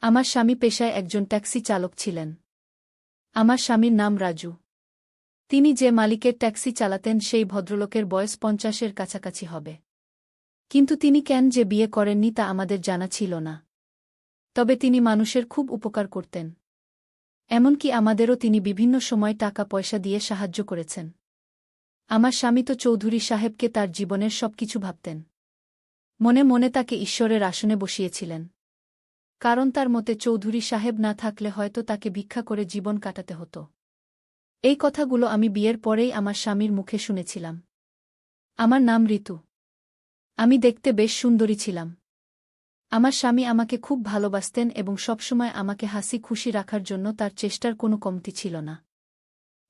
আমার স্বামী পেশায় একজন ট্যাক্সি চালক ছিলেন। আমার স্বামীর নাম রাজু। তিনি যে মালিকের ট্যাক্সি চালাতেন সেই ভদ্রলোকের বয়স ৫০-এর কাছাকাছি হবে। কিন্তু তিনি কেন যে বিয়ে করেননি তা আমাদের জানা ছিল না। তবে তিনি মানুষের খুব উপকার করতেন। এমনকি আমাদেরও তিনি বিভিন্ন সময় টাকা পয়সা দিয়ে সাহায্য করেছেন। আমার স্বামী তো চৌধুরী সাহেবকে তার জীবনের সবকিছু ভাবতেন। মনে মনে তাকে ঈশ্বরের আসনে বসিয়েছিলেন। কারণ তার মতে চৌধুরী সাহেব না থাকলে হয়তো তাকে ভিক্ষা করে জীবন কাটাতে হতো। এই কথাগুলো আমি বিয়ের পরেই আমার স্বামীর মুখে শুনেছিলাম। আমার নাম ঋতু। আমি দেখতে বেশ সুন্দরী ছিলাম। আমার স্বামী আমাকে খুব ভালোবাসতেন এবং সবসময় আমাকে হাসি খুশি রাখার জন্য তার চেষ্টার কোনো কমতি ছিল না।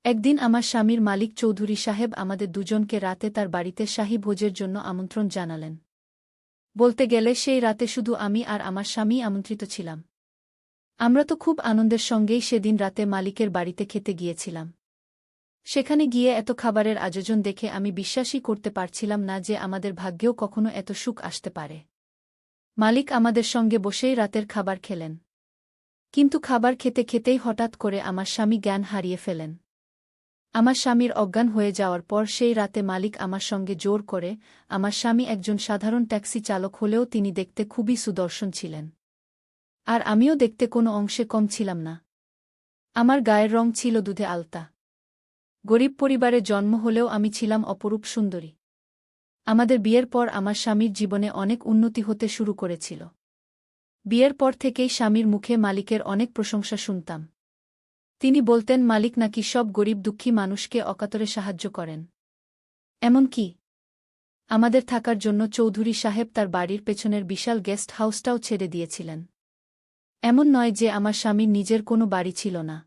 একদিন আমার স্বামীর মালিক চৌধুরী সাহেব আমাদের দুজনকে রাতে তার বাড়িতে শাহী ভোজের জন্য আমন্ত্রণ জানালেন। বলতে গেলে সেই রাতে শুধু আমি আর আমার স্বামী আমন্ত্রিত ছিলাম। আমরা তো খুব আনন্দের সঙ্গেই সেদিন রাতে মালিকের বাড়িতে খেতে গিয়েছিলাম। সেখানে গিয়ে এত খাবারের আয়োজন দেখে আমি বিশ্বাসই করতে পারছিলাম না যে আমাদের ভাগ্যেও কখনো এত সুখ আসতে পারে। মালিক আমাদের সঙ্গে বসেই রাতের খাবার খেলেন। কিন্তু খাবার খেতে খেতেই হঠাৎ করে আমার স্বামী জ্ঞান হারিয়ে ফেলেন। আমার স্বামীর অজ্ঞান হয়ে যাওয়ার পর সেই রাতে মালিক আমার সঙ্গে জোর করে। আমার স্বামী একজন সাধারণ ট্যাক্সি চালক হলেও তিনি দেখতে খুবই সুদর্শন ছিলেন। আর আমিও দেখতে কোনো অংশে কম ছিলাম না। আমার গায়ের রং ছিল দুধে আলতা। গরিব পরিবারে জন্ম হলেও আমি ছিলাম অপরূপ সুন্দরী। আমাদের বিয়ের পর আমার স্বামীর জীবনে অনেক উন্নতি হতে শুরু করেছিল। বিয়ের পর থেকেই স্বামীর মুখে মালিকের অনেক প্রশংসা শুনতাম। তিনি বলতেন মালিক নাকি সব গরিব দুঃখী মানুষকে অকাতরে সাহায্য করেন। এমনকি আমাদের থাকার জন্য চৌধুরী সাহেব তার বাড়ির পেছনের বিশাল গেস্ট হাউসটাও ছেড়ে দিয়েছিলেন। এমন নয় যে আমার স্বামীর নিজের কোনো বাড়ি ছিল না।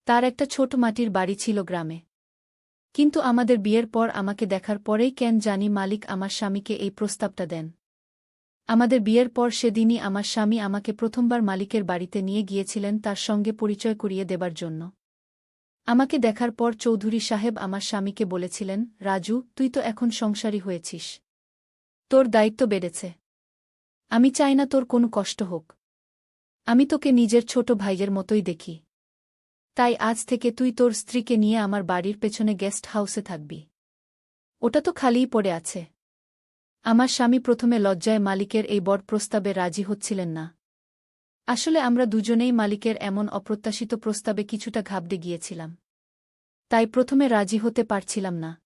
তার একটা ছোট মাটির বাড়ি ছিল গ্রামে। কিন্তু আমাদের বিয়ের পর আমাকে দেখার পরেই কেন জানি মালিক আমার স্বামীকে এই প্রস্তাবটা দেন। আমাদের বিয়ের পর সেদিনই আমার স্বামী আমাকে প্রথমবার মালিকের বাড়িতে নিয়ে গিয়েছিলেন তার সঙ্গে পরিচয় করিয়ে দেবার জন্য। আমাকে দেখার পর চৌধুরী সাহেব আমার স্বামীকে বলেছিলেন, রাজু, তুই তো এখন সংসারী হয়েছিস। তোর দায়িত্ব বেড়েছে। আমি চাই না তোর কোনো কষ্ট হোক। আমি তোকে নিজের ছোট ভাইয়ের মতোই দেখি। তাই আজ থেকে তুই তোর স্ত্রীকে নিয়ে আমার বাড়ির পেছনে গেস্ট হাউসে থাকবি। ওটা তো খালিই পড়ে আছে। আমার স্বামী প্রথমে লজ্জায় মালিকের এই বড় প্রস্তাবে রাজি হচ্ছিলেন না। আসলে আমরা দুজনেই মালিকের এমন অপ্রত্যাশিত প্রস্তাবে কিছুটা ঘাবড়ে গিয়েছিলাম। তাই প্রথমে রাজি হতে পারছিলাম না।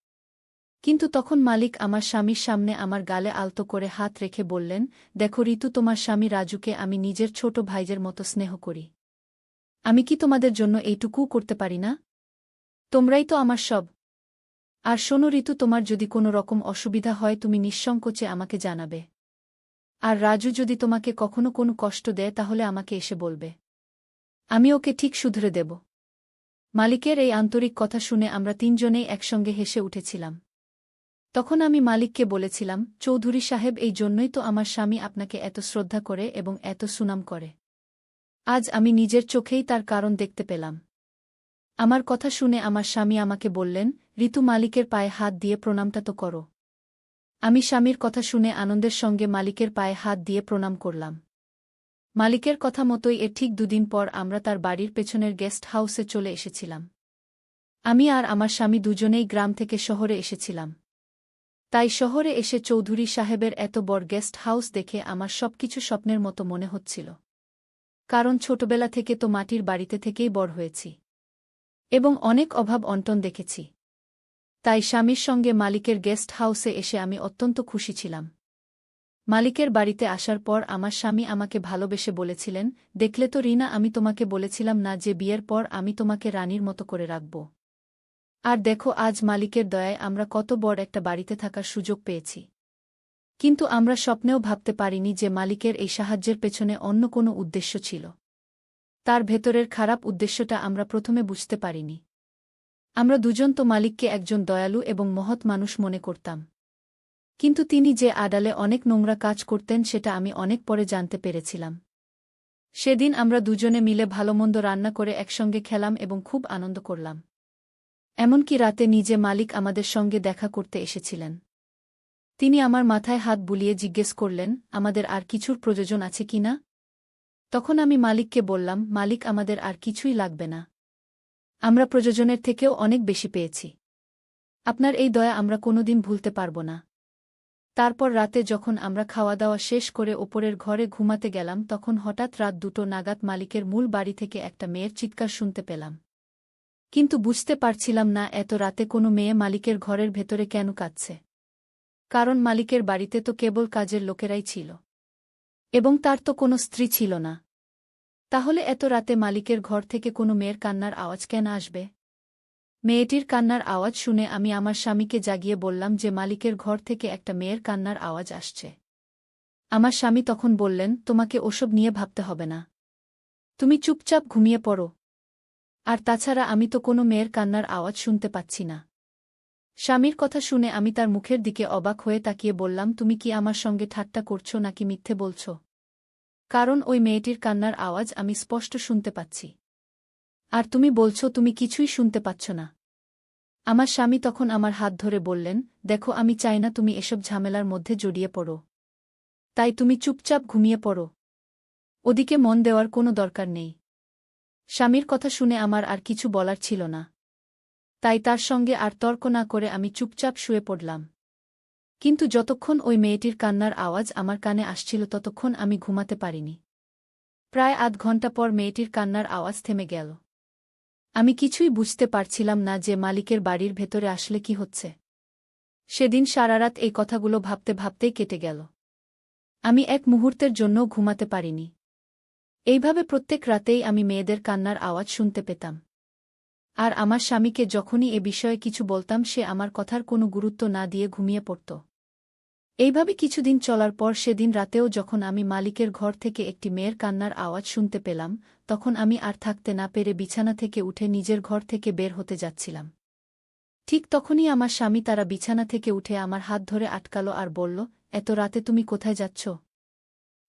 কিন্তু তখন মালিক আমার স্বামীর সামনে আমার গালে আলতো করে হাত রেখে বললেন, দেখো ঋতু, তোমার স্বামী রাজুকে আমি নিজের ছোট ভাইয়ের মতো স্নেহ করি। আমি কি তোমাদের জন্য এইটুকুও করতে পারি না? তোমরাই তো আমার সব। আর শোনো ঋতু, তোমার যদি কোনো রকম অসুবিধা হয় তুমি নিঃসংকোচে আমাকে জানাবে। আর রাজু যদি তোমাকে কখনো কোনো কষ্ট দেয় তাহলে আমাকে এসে বলবে। আমি ওকে ঠিক শুধরে দেব। মালিকের এই আন্তরিক কথা শুনে আমরা তিনজনেই একসঙ্গে হেসে উঠেছিলাম। তখন আমি মালিককে বলেছিলাম, চৌধুরী সাহেব, এই জন্যই তো আমার স্বামী আপনাকে এত শ্রদ্ধা করে এবং এত সুনাম করে। আজ আমি নিজের চোখেই তার কারণ দেখতে পেলাম। আমার কথা শুনে আমার স্বামী আমাকে বললেন, ঋতু, মালিকের পায়ে হাত দিয়ে প্রণামটা তো করো। আমি স্বামীর কথা শুনে আনন্দের সঙ্গে মালিকের পায়ে হাত দিয়ে প্রণাম করলাম। মালিকের কথা মতোই এর ঠিক দুদিন পর আমরা তার বাড়ির পেছনের গেস্ট হাউসে চলে এসেছিলাম। আমি আর আমার স্বামী দুজনেই গ্রাম থেকে শহরে এসেছিলাম। তাই শহরে এসে চৌধুরী সাহেবের এত বড় গেস্ট হাউস দেখে আমার সবকিছু স্বপ্নের মতো মনে হচ্ছিল। কারণ ছোটবেলা থেকে তো মাটির বাড়িতে থেকেই বড় হয়েছি এবং অনেক অভাব অনটন দেখেছি। তাই স্বামীর সঙ্গে মালিকের গেস্ট হাউসে এসে আমি অত্যন্ত খুশি ছিলাম। মালিকের বাড়িতে আসার পর আমার স্বামী আমাকে ভালোবেসে বলেছিলেন, দেখলে তো রিনা, আমি তোমাকে বলেছিলাম না যে বিয়ের পর আমি তোমাকে রানীর মতো করে রাখব। আর দেখো আজ মালিকের দয়ায় আমরা কত বড় একটা বাড়িতে থাকার সুযোগ পেয়েছি। কিন্তু আমরা স্বপ্নেও ভাবতে পারিনি যে মালিকের এই সাহায্যের পেছনে অন্য কোনো উদ্দেশ্য ছিল। তার ভেতরের খারাপ উদ্দেশ্যটা আমরা প্রথমে বুঝতে পারিনি। আমরা দুজন তো মালিককে একজন দয়ালু এবং মহৎ মানুষ মনে করতাম। কিন্তু তিনি যে আড়ালে অনেক নোংরা কাজ করতেন সেটা আমি অনেক পরে জানতে পেরেছিলাম। সেদিন আমরা দুজনে মিলে ভালোমন্দ রান্না করে একসঙ্গে খেলাম এবং খুব আনন্দ করলাম। এমনকি রাতে নিজে মালিক আমাদের সঙ্গে দেখা করতে এসেছিলেন। তিনি আমার মাথায় হাত বুলিয়ে জিজ্ঞেস করলেন, আমাদের আর কিছুর প্রয়োজন আছে কি না? তখন আমি মালিককে বললাম, মালিক, আমাদের আর কিছুই লাগবে না। আমরা প্রয়োজনের থেকেও অনেক বেশি পেয়েছি। আপনার এই দয়া আমরা কোনোদিন ভুলতে পারব না। তারপর রাতে যখন আমরা খাওয়া দাওয়া শেষ করে ওপরের ঘরে ঘুমাতে গেলাম তখন হঠাৎ রাত 2টো নাগাদ মালিকের মূল বাড়ি থেকে একটা মেয়ের চিৎকার শুনতে পেলাম। কিন্তু বুঝতে পারছিলাম না এত রাতে কোনো মেয়ে মালিকের ঘরের ভেতরে কেন কাঁদছে। কারণ মালিকের বাড়িতে তো কেবল কাজের লোকেরাই ছিল। এবং তার তো কোনো স্ত্রী ছিল না। তাহলে এত রাতে মালিকের ঘর থেকে কোনো মেয়ের কান্নার আওয়াজ কেন আসবে? মেয়েটির কান্নার আওয়াজ শুনে আমি আমার স্বামীকে জাগিয়ে বললাম যে মালিকের ঘর থেকে একটা মেয়ের কান্নার আওয়াজ আসছে। আমার স্বামী তখন বললেন, তোমাকে ওসব নিয়ে ভাবতে হবে না। তুমি চুপচাপ ঘুমিয়ে পড়ো। আর তাছাড়া আমি তো কোনো মেয়ের কান্নার আওয়াজ শুনতে পাচ্ছি না। স্বামীর কথা শুনে আমি তার মুখের দিকে অবাক হয়ে তাকিয়ে বললাম, তুমি কি আমার সঙ্গে ঠাট্টা করছো নাকি মিথ্যে বলছো? কারণ ওই মেয়েটির কান্নার আওয়াজ আমি স্পষ্ট শুনতে পাচ্ছি। আর তুমি বলছো তুমি কিছুই শুনতে পাচ্ছ না। আমার স্বামী তখন আমার হাত ধরে বললেন, দেখো, আমি চাই না তুমি এসব ঝামেলার মধ্যে জড়িয়ে পড়ো। তাই তুমি চুপচাপ ঘুমিয়ে পড়ো। ওদিকে মন দেওয়ার কোনো দরকার নেই। স্বামীর কথা শুনে আমার আর কিছু বলার ছিল না। তাই তার সঙ্গে আর তর্ক না করে আমি চুপচাপ শুয়ে পড়লাম। কিন্তু যতক্ষণ ওই মেয়েটির কান্নার আওয়াজ আমার কানে আসছিল ততক্ষণ আমি ঘুমাতে পারিনি। প্রায় আধ ঘণ্টা পর মেয়েটির কান্নার আওয়াজ থেমে গেল। আমি কিছুই বুঝতে পারছিলাম না যে মালিকের বাড়ির ভেতরে আসলে কি হচ্ছে। সেদিন সারারাত এই কথাগুলো ভাবতে ভাবতেই কেটে গেল। আমি এক মুহূর্তের জন্যও ঘুমাতে পারিনি। এইভাবে প্রত্যেক রাতেই আমি মেয়েদের কান্নার আওয়াজ শুনতে পেতাম। আর আমার স্বামীকে যখনই এ বিষয়ে কিছু বলতাম সে আমার কথার কোনো গুরুত্ব না দিয়ে ঘুমিয়ে পড়ত। এইভাবে কিছুদিন চলার পর সেদিন রাতেও যখন আমি মালিকের ঘর থেকে একটি মেয়ের কান্নার আওয়াজ শুনতে পেলাম তখন আমি আর থাকতে না পেরে বিছানা থেকে উঠে নিজের ঘর থেকে বের হতে যাচ্ছিলাম। ঠিক তখনই আমার স্বামী তারা বিছানা থেকে উঠে আমার হাত ধরে আটকাল আর বলল, এত রাতে তুমি কোথায় যাচ্ছ?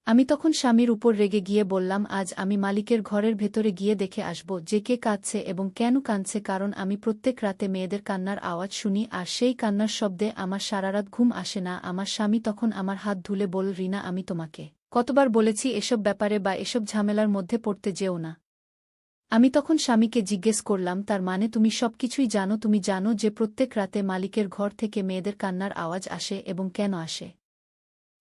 আমি তখন স্বামীর উপর রেগে গিয়ে বললাম, আজ আমি মালিকের ঘরের ভেতরে গিয়ে দেখে আসব যে কে কাঁদছে এবং কেন কাঁদছে, কারণ আমি প্রত্যেক রাতে মেয়েদের কান্নার আওয়াজ শুনি আর সেই কান্নার শব্দে আমার সারারাত ঘুম আসে না। আমার স্বামী তখন আমার হাত ধুলে বলল, রিনা, আমি তোমাকে কতবার বলেছি এসব ব্যাপারে বা এসব ঝামেলার মধ্যে পড়তে যেও না। আমি তখন স্বামীকে জিজ্ঞেস করলাম, তার মানে তুমি সবকিছুই জানো? তুমি জানো যে প্রত্যেক রাতে মালিকের ঘর থেকে মেয়েদের কান্নার আওয়াজ আসে এবং কেন আসে?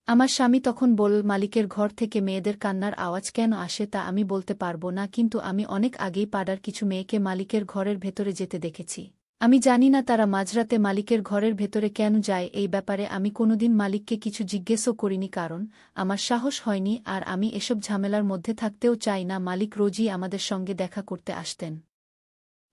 আমার স্বামী তখন বলল, মালিকের ঘর থেকে মেয়েদের কান্নার আওয়াজ কেন আসে তা আমি বলতে পারব না, কিন্তু আমি অনেক আগেই পাড়ার কিছু মেয়েকে মালিকের ঘরের ভেতরে যেতে দেখেছি। আমি জানি না তারা মাঝরাতে মালিকের ঘরের ভেতরে কেন যায়। এই ব্যাপারে আমি কোনোদিন মালিককে কিছু জিজ্ঞেসও করিনি, কারণ আমার সাহস হয়নি আর আমি এসব ঝামেলার মধ্যে থাকতেও চাই না। মালিক রোজই আমাদের সঙ্গে দেখা করতে আসতেন।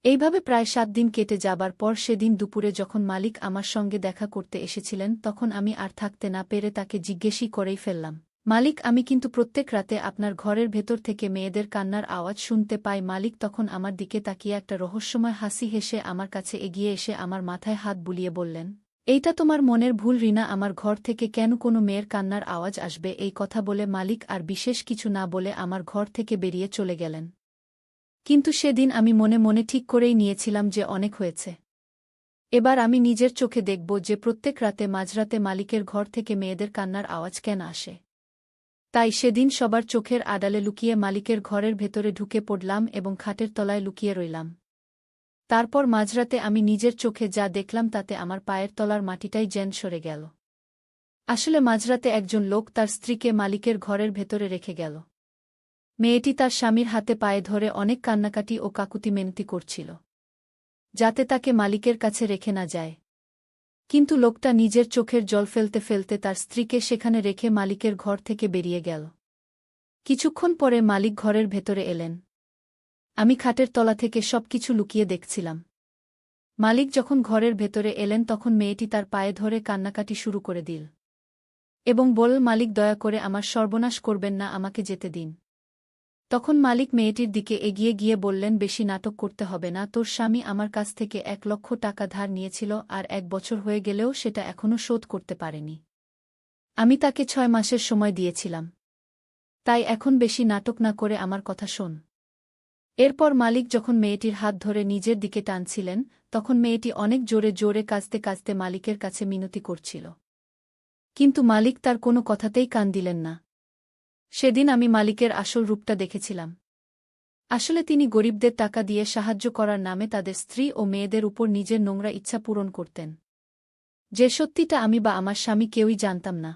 এইভাবে প্রায় 7 দিন কেটে যাবার পর সেদিন দুপুরে যখন মালিক আমার সঙ্গে দেখা করতে এসেছিলেন তখন আমি আর থাকতে না পেরে তাকে জিজ্ঞেসই করেই ফেললাম, মালিক, আমি কিন্তু প্রত্যেক রাতে আপনার ঘরের ভেতর থেকে মেয়েদের কান্নার আওয়াজ শুনতে পাই। মালিক তখন আমার দিকে তাকিয়ে একটা রহস্যময় হাসি হেসে আমার কাছে এগিয়ে এসে আমার মাথায় হাত বুলিয়ে বললেন, এইটা তোমার মনের ভুল রিনা, আমার ঘর থেকে কেন কোনো মেয়ের কান্নার আওয়াজ আসবে? এই কথা বলে মালিক আর বিশেষ কিছু না বলে আমার ঘর থেকে বেরিয়ে চলে গেলেন। কিন্তু সেদিন আমি মনে মনে ঠিক করেই নিয়েছিলাম যে অনেক হয়েছে। এবার আমি নিজের চোখে দেখব যে প্রত্যেক রাতে মাঝরাতে মালিকের ঘর থেকে মেয়েদের কান্নার আওয়াজ কেন আসে। তাই সেদিন সবার চোখের আড়ালে লুকিয়ে মালিকের ঘরের ভেতরে ঢুকে পড়লাম এবং খাটের তলায় লুকিয়ে রইলাম। তারপর মাঝরাতে আমি নিজের চোখে যা দেখলাম তাতে আমার পায়ের তলার মাটিটাই যেন সরে গেল। আসলে মাঝরাতে একজন লোক তার স্ত্রীকে মালিকের ঘরের ভেতরে রেখে গেল। মেয়েটি তার স্বামীর হাতে পায়ে ধরে অনেক কান্নাকাটি ও কাকুতি মিনতি করছিল, যাতে তাকে মালিকের কাছে রেখে না যায়। কিন্তু লোকটা নিজের চোখের জল ফেলতে ফেলতে তার স্ত্রীকে সেখানে রেখে মালিকের ঘর থেকে বেরিয়ে গেল। কিছুক্ষণ পরে মালিক ঘরের ভেতরে এলেন। আমি খাটের তলা থেকে সবকিছু লুকিয়ে দেখছিলাম। মালিক যখন ঘরের ভেতরে এলেন তখন মেয়েটি তার পায়ে ধরে কান্নাকাটি শুরু করে দিল এবং বলল, মালিক, দয়া করে আমার সর্বনাশ করবেন না, আমাকে যেতে দিন। তখন মালিক মেয়েটির দিকে এগিয়ে গিয়ে বললেন, বেশি নাটক করতে হবে না। তোর স্বামী আমার কাছ থেকে 1,00,000 টাকা ধার নিয়েছিল আর 1 বছর হয়ে গেলেও সেটা এখনও শোধ করতে পারেনি। আমি তাকে 6 মাসের সময় দিয়েছিলাম। তাই এখন বেশি নাটক না করে আমার কথা শোন। এরপর মালিক যখন মেয়েটির হাত ধরে নিজের দিকে টানছিলেন তখন মেয়েটি অনেক জোরে জোরে কাঁদতে কাঁদতে মালিকের কাছে মিনতি করছিল। কিন্তু মালিক তার কোনো কথাতেই কান দিলেন না। সেদিন আমি মালিকের আসল রূপটা দেখেছিলাম। আসলে তিনি গরিবদের টাকা দিয়ে সাহায্য করার নামে তাদের স্ত্রী ও মেয়েদের উপর নিজের নোংরা ইচ্ছা পূরণ করতেন। যে সত্যিটা আমি বা আমার স্বামী কেউই জানতাম না।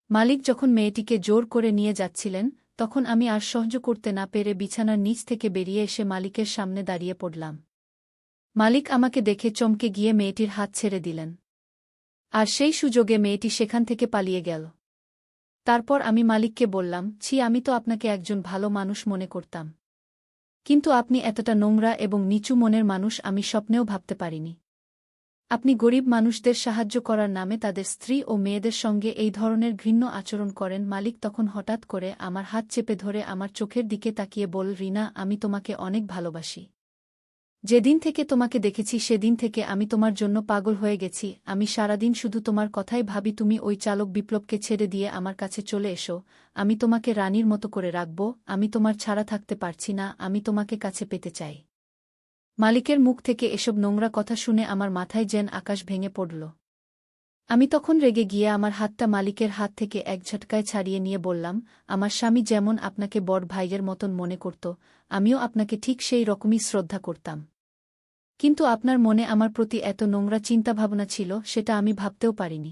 মালিক যখন মেয়েটিকে জোর করে নিয়ে যাচ্ছিলেন, তখন আমি আর সহ্য করতে না পেরে বিছানার নিচ থেকে বেরিয়ে এসে মালিকের সামনে দাঁড়িয়ে পড়লাম। মালিক আমাকে দেখে চমকে গিয়ে মেয়েটির হাত ছেড়ে দিলেন। আর সেই সুযোগে মেয়েটি সেখান থেকে পালিয়ে গেল। তারপর আমি মালিককে বললাম, ছি, আমি তো আপনাকে একজন ভালো মানুষ মনে করতাম। কিন্তু আপনি এতটা নোংরা এবং নিচু মনের মানুষ আমি স্বপ্নেও ভাবতে পারিনি। আপনি গরিব মানুষদের সাহায্য করার নামে তাদের স্ত্রী ও মেয়েদের সঙ্গে এই ধরনের ঘৃণ্য আচরণ করেন। মালিক তখন হঠাৎ করে আমার হাত চেপে ধরে আমার চোখের দিকে তাকিয়ে বলল, রিনা, আমি তোমাকে অনেক ভালোবাসি। যেদিন থেকে তোমাকে দেখেছি সেদিন থেকে আমি তোমার জন্য পাগল হয়ে গেছি। আমি সারাদিন শুধু তোমার কথাই ভাবি। তুমি ওই চালক বিপ্লবকে ছেড়ে দিয়ে আমার কাছে চলে এসো। আমি তোমাকে রানীর মতো করে রাখব। আমি তোমার ছাড়া থাকতে পারছি না। আমি তোমাকে কাছে পেতে চাই। মালিকের মুখ থেকে এসব নোংরা কথা শুনে আমার মাথায় যেন আকাশ ভেঙে পড়ল। আমি তখন রেগে গিয়ে আমার হাতটা মালিকের হাত থেকে এক ঝটকায় ছাড়িয়ে নিয়ে বললাম, আমার স্বামী যেমন আপনাকে বড় ভাইয়ের মতন মনে করত, আমিও আপনাকে ঠিক সেই রকমই শ্রদ্ধা করতাম। কিন্তু আপনার মনে আমার প্রতি এত নোংরা চিন্তাভাবনা ছিল, সেটা আমি ভাবতেও পারিনি।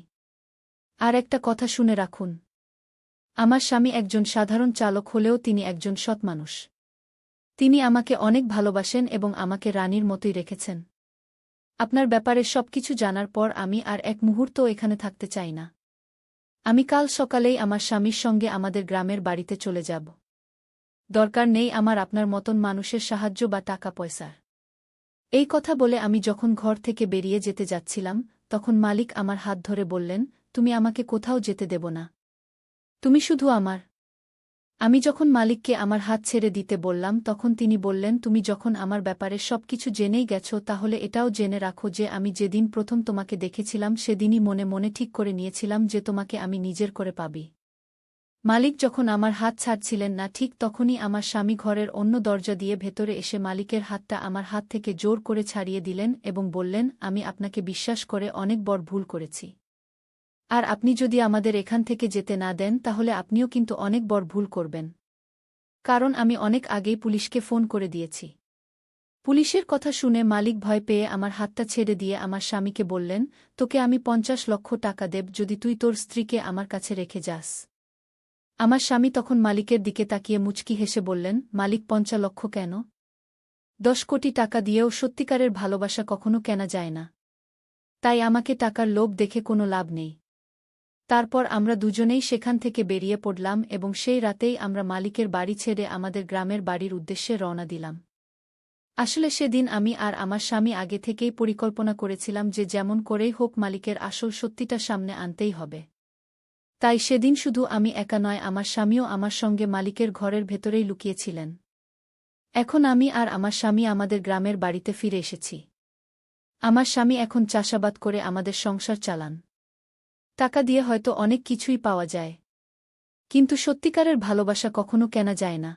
আর একটা কথা শুনে রাখুন, আমার স্বামী একজন সাধারণ চালক হলেও তিনি একজন সৎ মানুষ। তিনি আমাকে অনেক ভালোবাসেন এবং আমাকে রানীর মতোই রেখেছেন। আপনার ব্যাপারে সবকিছু জানার পর আমি আর এক মুহূর্তও এখানে থাকতে চাই না। আমি কাল সকালেই আমার স্বামীর সঙ্গে আমাদের গ্রামের বাড়িতে চলে যাব। দরকার নেই আমার আপনার মতন মানুষের সাহায্য বা টাকা পয়সার। এই কথা বলে আমি যখন ঘর থেকে বেরিয়ে যেতে যাচ্ছিলাম, তখন মালিক আমার হাত ধরে বললেন, তুমি আমাকে কোথাও যেতে দেব না। তুমি শুধু আমার। আমি যখন মালিককে আমার হাত ছেড়ে দিতে বললাম, তখন তিনি বললেন, তুমি যখন আমার ব্যাপারে সবকিছু জেনেই গেছ, তাহলে এটাও জেনে রাখো যে আমি যেদিন প্রথম তোমাকে দেখেছিলাম সেদিনই মনে মনে ঠিক করে নিয়েছিলাম যে তোমাকে আমি নিজের করে পাবি। মালিক যখন আমার হাত ছাড়ছিলেন না, ঠিক তখনই আমার স্বামী ঘরের অন্য দরজা দিয়ে ভেতরে এসে মালিকের হাতটা আমার হাত থেকে জোর করে ছাড়িয়ে দিলেন এবং বললেন, আমি আপনাকে বিশ্বাস করে অনেক বড় ভুল করেছি। আর আপনি যদি আমাদের এখান থেকে যেতে না দেন তাহলে আপনিও কিন্তু অনেক বড় ভুল করবেন। কারণ আমি অনেক আগেই পুলিশকে ফোন করে দিয়েছি। পুলিশের কথা শুনে মালিক ভয় পেয়ে আমার হাতটা ছেড়ে দিয়ে আমার স্বামীকে বললেন, তোকে আমি 50 লক্ষ টাকা দেব যদি তুই তোর স্ত্রীকে আমার কাছে রেখে যাস। আমার স্বামী তখন মালিকের দিকে তাকিয়ে মুচকি হেসে বললেন, মালিক, 50 লক্ষ কেন? 10 কোটি টাকা দিয়েও সত্যিকারের ভালোবাসা কখনো কেনা যায় না। তাই আমাকে টাকার লোভ দেখে কোনো লাভ নেই। তারপর আমরা দুজনেই সেখান থেকে বেরিয়ে পড়লাম এবং সেই রাতেই আমরা মালিকের বাড়ি ছেড়ে আমাদের গ্রামের বাড়ির উদ্দেশ্যে রওনা দিলাম। আসলে সেদিন আমি আর আমার স্বামী আগে থেকেই পরিকল্পনা করেছিলাম যে যেমন করেই হোক মালিকের আসল সত্যিটা সামনে আনতেই হবে। তাই সেদিন শুধু আমি একা নয়, আমার স্বামীও আমার সঙ্গে মালিকের ঘরের ভেতরেই লুকিয়েছিলেন। এখন আমি আর আমার স্বামী আমাদের গ্রামের বাড়িতে ফিরে এসেছি। আমার স্বামী এখন চাষাবাদ করে আমাদের সংসার চালান। টাকা দিয়ে হয়তো অনেক কিছুই পাওয়া যায়, কিন্তু সত্যিকারের ভালোবাসা কখনো কেনা যায় না।